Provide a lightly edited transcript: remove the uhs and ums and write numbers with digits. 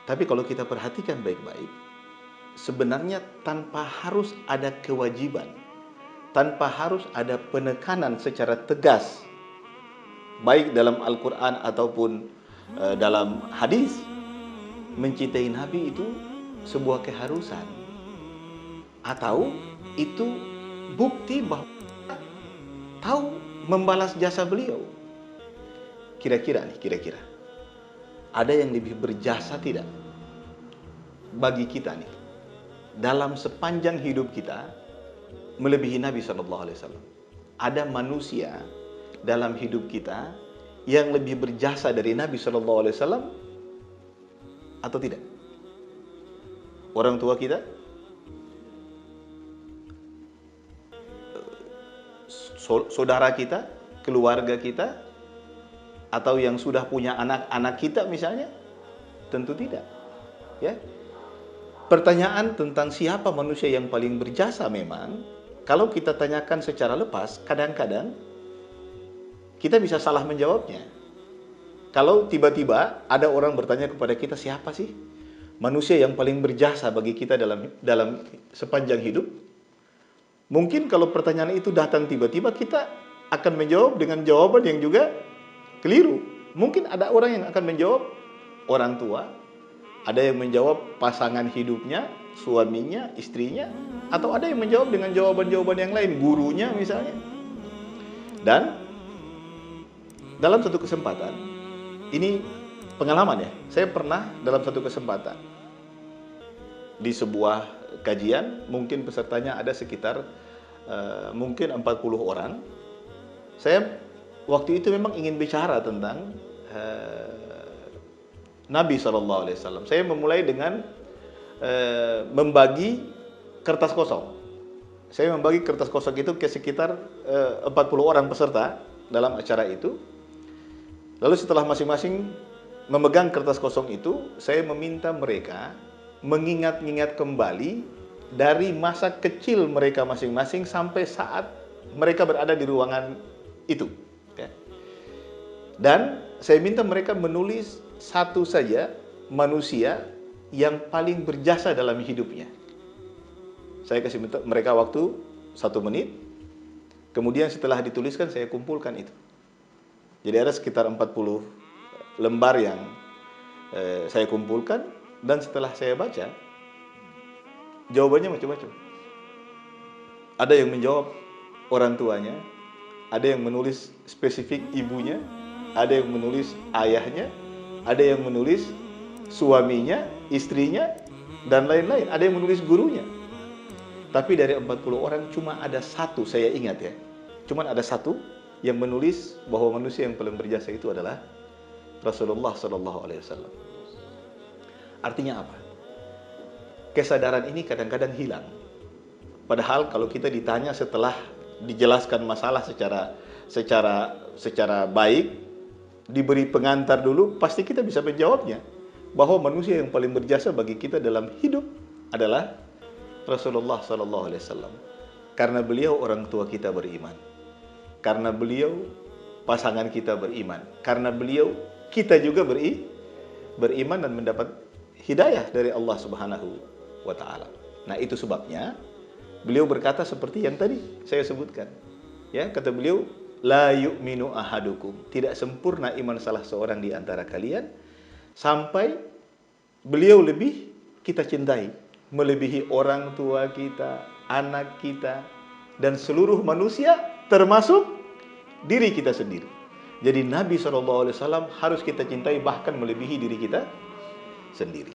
Tapi kalau kita perhatikan baik-baik, sebenarnya tanpa harus ada kewajiban, tanpa harus ada penekanan secara tegas, baik dalam Al-Quran ataupun dalam hadis, mencintai Nabi itu sebuah keharusan, atau itu bukti bahwa tahu membalas jasa beliau. Kira-kira ada yang lebih berjasa tidak bagi kita nih dalam sepanjang hidup kita melebihi Nabi SAW? Ada manusia dalam hidup kita yang lebih berjasa dari Nabi SAW atau tidak? Orang tua kita, saudara kita, keluarga kita, atau yang sudah punya anak-anak kita misalnya? Tentu tidak. Ya. Pertanyaan tentang siapa manusia yang paling berjasa memang, kalau kita tanyakan secara lepas, kadang-kadang kita bisa salah menjawabnya. Kalau tiba-tiba ada orang bertanya kepada kita, siapa sih manusia yang paling berjasa bagi kita dalam sepanjang hidup? Mungkin kalau pertanyaan itu datang tiba-tiba, kita akan menjawab dengan jawaban yang juga keliru. Mungkin ada orang yang akan menjawab orang tua, ada yang menjawab pasangan hidupnya, suaminya, istrinya, atau ada yang menjawab dengan jawaban-jawaban yang lain, gurunya misalnya. Dan dalam satu kesempatan, ini pengalaman ya, saya pernah dalam satu kesempatan di sebuah kajian, mungkin pesertanya ada sekitar mungkin 40 orang. Saya waktu itu memang ingin bicara tentang Nabi SAW. Saya memulai dengan membagi kertas kosong. Saya membagi kertas kosong itu ke sekitar 40 orang peserta dalam acara itu. Lalu setelah masing-masing memegang kertas kosong itu, saya meminta mereka mengingat-ingat kembali dari masa kecil mereka masing-masing sampai saat mereka berada di ruangan itu. Dan saya minta mereka menulis satu saja manusia yang paling berjasa dalam hidupnya. Saya kasih mereka waktu 1 menit. Kemudian setelah dituliskan, saya kumpulkan itu. Jadi ada sekitar 40 lembar yang saya kumpulkan. Dan setelah saya baca, jawabannya macam-macam. Ada yang menjawab orang tuanya, ada yang menulis spesifik ibunya, ada yang menulis ayahnya, ada yang menulis suaminya, istrinya, dan lain-lain. Ada yang menulis gurunya. Tapi dari 40 orang cuma ada satu, saya ingat ya, cuma ada satu yang menulis bahwa manusia yang paling berjasa itu adalah Rasulullah SAW. Artinya apa? Kesadaran ini kadang-kadang hilang. Padahal kalau kita ditanya setelah dijelaskan masalah secara baik, diberi pengantar dulu, pasti kita bisa menjawabnya bahwa manusia yang paling berjasa bagi kita dalam hidup adalah Rasulullah SAW. Karena beliau orang tua kita beriman, karena beliau pasangan kita beriman, karena beliau kita juga beriman dan mendapat hidayah dari Allah Subhanahu wa Ta'ala. Nah, itu sebabnya beliau berkata seperti yang tadi saya sebutkan. Ya, kata beliau, la yu'minu ahadukum, tidak sempurna iman salah seorang di antara kalian sampai beliau lebih kita cintai, melebihi orang tua kita, anak kita, dan seluruh manusia, termasuk diri kita sendiri. Jadi Nabi SAW harus kita cintai bahkan melebihi diri kita sendiri.